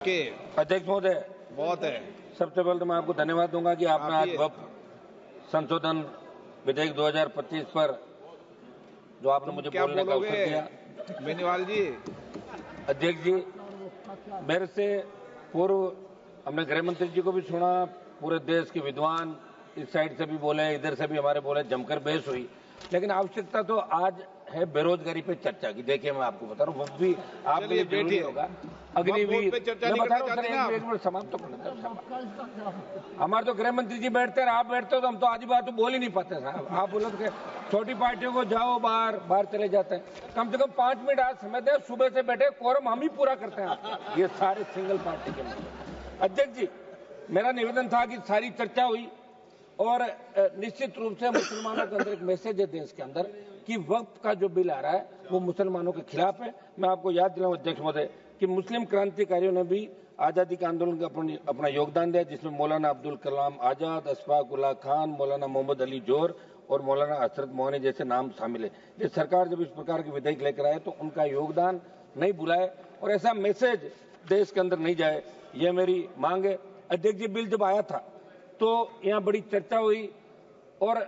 के अध्यक्ष महोदय, बहुत है। सबसे पहले तो मैं आपको धन्यवाद दूंगा कि आपने आज वक्फ संशोधन विधेयक 2025 पर जो आपने मुझे बोलने का अवसर दिया। बेनीवाल जी। अध्यक्ष जी, मेरे से पूर्व हमने गृह मंत्री जी को भी सुना, पूरे देश के विद्वान इस साइड से भी बोले, इधर से भी हमारे बोले, जमकर बहस हुई। लेकिन आवश्यकता तो आज है बेरोजगारी पे चर्चा की। देखिए, मैं आपको बता रहा हूँ, वो भी आपके लिए जरूरी होगा। अग्निवीर मैं बता रहा हूँ, एक मिनट समाप्त तो करना। हमारे तो गृह मंत्री जी बैठते हैं, आप बैठते हो तो हम तो आधी बात तो बोल ही नहीं पाते साहब। आप बोलो कि छोटी पार्टियों को जाओ बाहर चले जाते हैं। कम से कम 5 मिनट आज समय दें, सुबह से बैठे, कोरम हम ही पूरा करते हैं। ये सारे सिंगल पार्टी के लोग। अध्यक्ष जी, मेरा निवेदन था कि सारी चर्चा हुई और निश्चित रूप से मुसलमानों के अंदर एक मैसेज है देश के अंदर कि वक्फ का जो बिल आ रहा है वो मुसलमानों के खिलाफ है। मैं आपको याद दिलाऊं अध्यक्ष महोदय कि मुस्लिम क्रांतिकारियों ने भी आजादी के आंदोलन का अपना योगदान दिया, जिसमें मौलाना अब्दुल कलाम आजाद, अशफाक उल्लाह खान, मौलाना मोहम्मद अली जोर और मौलाना हसरत मोहनी जैसे नाम शामिल है। ये सरकार जब इस प्रकार के विधेयक लेकर आए तो उनका योगदान नहीं भुलाए और ऐसा मैसेज देश के अंदर नहीं जाए, ये मेरी मांग है। अध्यक्ष जी, बिल जब आया था तो यहाँ बड़ी चर्चा हुई और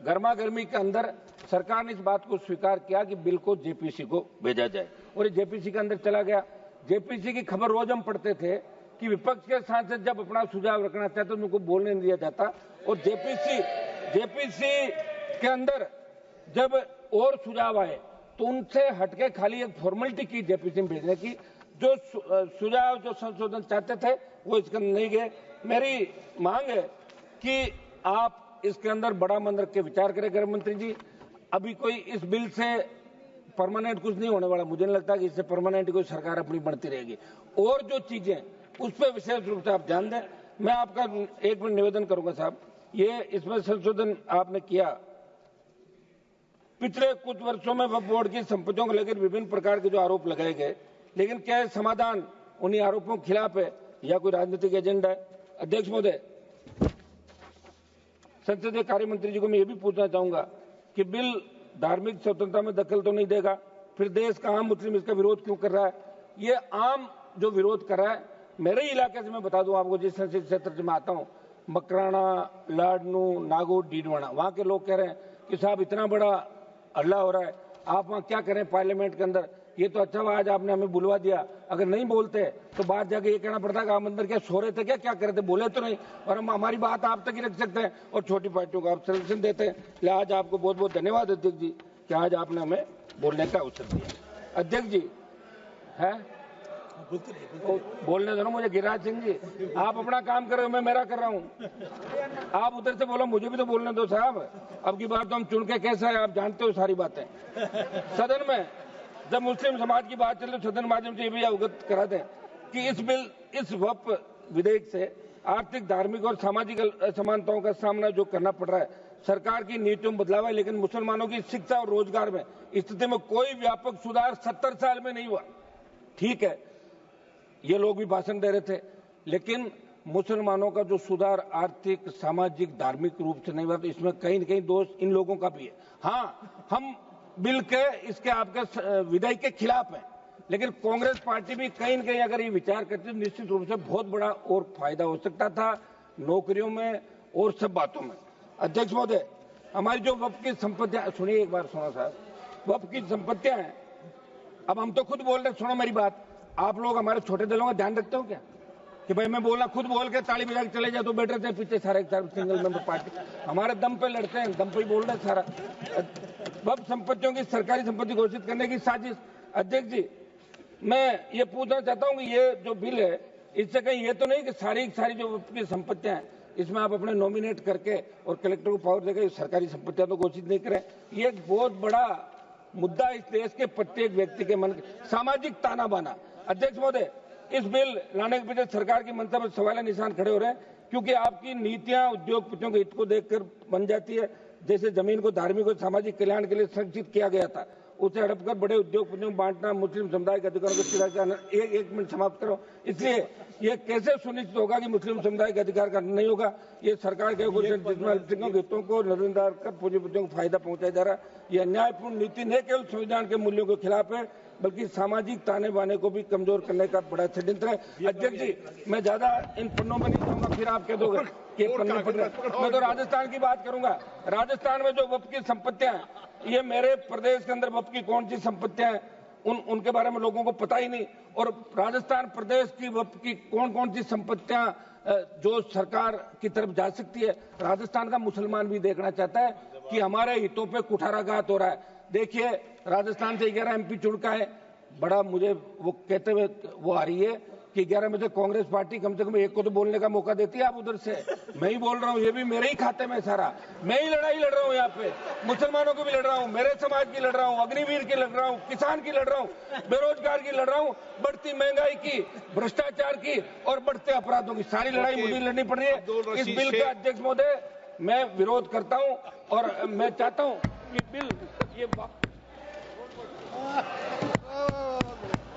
गर्मा गर्मी के अंदर सरकार ने इस बात को स्वीकार किया कि बिल को जेपीसी को भेजा जाए और ये जेपीसी के अंदर चला गया। जेपीसी की खबर रोज हम पढ़ते थे कि विपक्ष के सांसद जब अपना सुझाव रखना चाहते तो उनको बोलने नहीं दिया जाता और जेपीसी के अंदर जब और सुझाव आए तो उनसे हटके खाली एक फॉर्मेलिटी की जेपीसी में भेजने की। जो सुझाव जो संशोधन चाहते थे वो इसके अंदर नहीं गए। मेरी मांग है कि आप इसके अंदर बड़ा मन रख के विचार करें गृह मंत्री जी। अभी कोई इस बिल से परमानेंट कुछ नहीं होने वाला, मुझे नहीं लगता कि इससे परमानेंट कोई सरकार अपनी बनती रहेगी। और जो चीजें उस पर विशेष रूप से आप ध्यान दें। मैं आपका एक मिनट निवेदन करूंगा साहब, ये इसमें संशोधन आपने किया। पिछले कुछ वर्षों में वक्फ बोर्ड की संपत्तियों को लेकर विभिन्न प्रकार के जो आरोप लगाए गए, लेकिन क्या समाधान उन्हीं आरोपों के खिलाफ है या कोई राजनीतिक एजेंडा है? अध्यक्ष महोदय, संसदीय कार्य मंत्री जी को मैं ये भी पूछना चाहूंगा कि बिल धार्मिक स्वतंत्रता में दखल तो नहीं देगा, फिर देश का आम मुस्लिम इसका विरोध क्यों कर रहा है? ये आम जो विरोध कर रहा है, मेरे इलाके से मैं बता दूं आपको, जिस संसदीय क्षेत्र से मैं आता हूं, मकराना, लाडनू, नागौर, डीडवाना, वहां के लोग कह रहे हैं कि साहब इतना बड़ा हल्ला हो रहा है, आप वहां क्या करें पार्लियामेंट के अंदर? ये तो अच्छा हुआ आज आपने हमें बुलवा दिया, अगर नहीं बोलते तो बाहर जाके ये कहना पड़ता कि आप अंदर क्या सो रहे थे, क्या कर रहे थे, बोले तो नहीं। और हम हमारी बात आप तक ही रख सकते हैं और छोटी पार्टियों को आप संरक्षण देते हैं। लिहाजा आज आपको बहुत बहुत धन्यवाद अध्यक्ष जी कि आज आपने हमें बोलने का अवसर दिया। अध्यक्ष जी है बोलने दो ना मुझे। गिरिराज सिंह जी, आप अपना काम कर रहे हो, मैं मेरा कर रहा हूँ। आप उधर से बोलो, मुझे भी तो बोलने दो साहब। अब की बात तो हम चुन के कैसा है, आप जानते हो सारी बातें। सदन में जब मुस्लिम समाज की बात चले तो सदन माध्यम से ये भी अवगत करा दें कि इस वक्फ विधेयक से आर्थिक, धार्मिक और सामाजिक असमानताओं का सामना जो करना पड़ रहा है, सरकार की नीतियों में बदलाव है, लेकिन मुसलमानों की शिक्षा और रोजगार में स्थिति में कोई व्यापक सुधार 70 साल में नहीं हुआ। ठीक है, ये लोग भी भाषण दे रहे थे, लेकिन मुसलमानों का जो सुधार आर्थिक, सामाजिक, धार्मिक रूप से नहीं हुआ, तो इसमें कहीं न कहीं दोष इन लोगों का भी है। हाँ, हम बिल के इसके आपके विधेयक के खिलाफ है, लेकिन कांग्रेस पार्टी भी कहीं न कहीं अगर ये विचार करती तो निश्चित रूप से बहुत बड़ा और फायदा हो सकता था नौकरियों में और सब बातों में। अध्यक्ष महोदय, हमारी जो वक्फ की संपत्तियां, सुनिए एक बार, सुनो साहब, वक्फ की संपत्तियां हैं। अब हम तो खुद बोल रहे, सुनो मेरी बात, आप लोग हमारे छोटे दलों का ध्यान रखते हो क्या कि भाई मैं बोला, खुद बोल के ताली बजा के चले जाए तो बैठ रहते हैं पीछे सारे सिंगल मेंबर पार्टी, हमारे दम पे लड़ते हैं, दम पे ही बोल रहे हैं सारा। वक्फ संपत्तियों की सरकारी संपत्ति घोषित करने की साजिश। अध्यक्ष जी, मैं ये पूछना चाहता हूँ कि ये जो बिल है, इससे कहीं ये तो नहीं कि सारी जो वक्फ की संपत्तियां हैं इसमें आप अपने नॉमिनेट करके और कलेक्टर को पावर देकर सरकारी संपत्तियां तो घोषित नहीं करें? ये एक बहुत बड़ा मुद्दा इस देश के प्रत्येक व्यक्ति के मन, सामाजिक ताना बाना। अध्यक्ष महोदय, इस बिल लाने के पीछे सरकार की मंशा पर सवाल निशान खड़े हो रहे हैं, क्योंकि आपकी नीतियां उद्योगपतियों के हित को देखकर बन जाती है। जैसे जमीन को धार्मिक और सामाजिक कल्याण के लिए संरक्षित किया गया था, उसे हड़प कर बड़े उद्योगपतियों को बांटना, मुस्लिम समुदाय के अधिकारों को सीधा करना। एक मिनट समाप्त करो। इसलिए ये कैसे सुनिश्चित होगा कि मुस्लिम समुदाय के अधिकार का नहीं होगा? ये सरकार के जिसमें अल्पसंख्यकों के हितों को नजरअंदाज कर पूंजीपतियों को फायदा पहुंचाया जा रहा है। यह अन्यायपूर्ण नीति न केवल संविधान के मूल्यों के खिलाफ है, बल्कि सामाजिक ताने बाने को भी कमजोर करने का बड़ा षड्यंत्र है। अध्यक्ष जी, मैं ज्यादा इन पन्नों में नहीं जाऊंगा, फिर आप कह दोगे कि पन्ने पढ़ रहे। मैं तो राजस्थान की बात करूंगा। राजस्थान में जो वक्फ की संपत्तियां हैं, ये मेरे प्रदेश के अंदर वक्फ की कौन सी संपत्तियां हैं उनके बारे में लोगों को पता ही नहीं। और राजस्थान प्रदेश की वक्फ की कौन सी संपत्तियां जो सरकार की तरफ जा सकती है, राजस्थान का मुसलमान भी देखना चाहता है कि हमारे हितों पे कुठाराघात हो रहा है। देखिए, राजस्थान से 11 MP चुन का है। बड़ा मुझे वो कहते हुए वो आ रही है कि 11 में से कांग्रेस पार्टी कम से कम एक को तो बोलने का मौका देती है। आप उधर से, मैं ही बोल रहा हूँ, ये भी मेरे ही खाते में सारा। मैं ही लड़ाई लड़ रहा हूँ यहाँ पे, मुसलमानों की भी लड़ रहा हूँ, मेरे समाज की लड़ रहा हूँ, अग्निवीर की लड़ रहा हूँ, किसान की लड़ रहा हूँ, बेरोजगार की लड़ रहा हूँ, बढ़ती महंगाई की, भ्रष्टाचार की और बढ़ते अपराधों की सारी लड़ाई मुझे लड़नी पड़ रही है। इस बिल का अध्यक्ष महोदय मैं विरोध करता हूँ और मैं चाहता हूँ कि बिल ये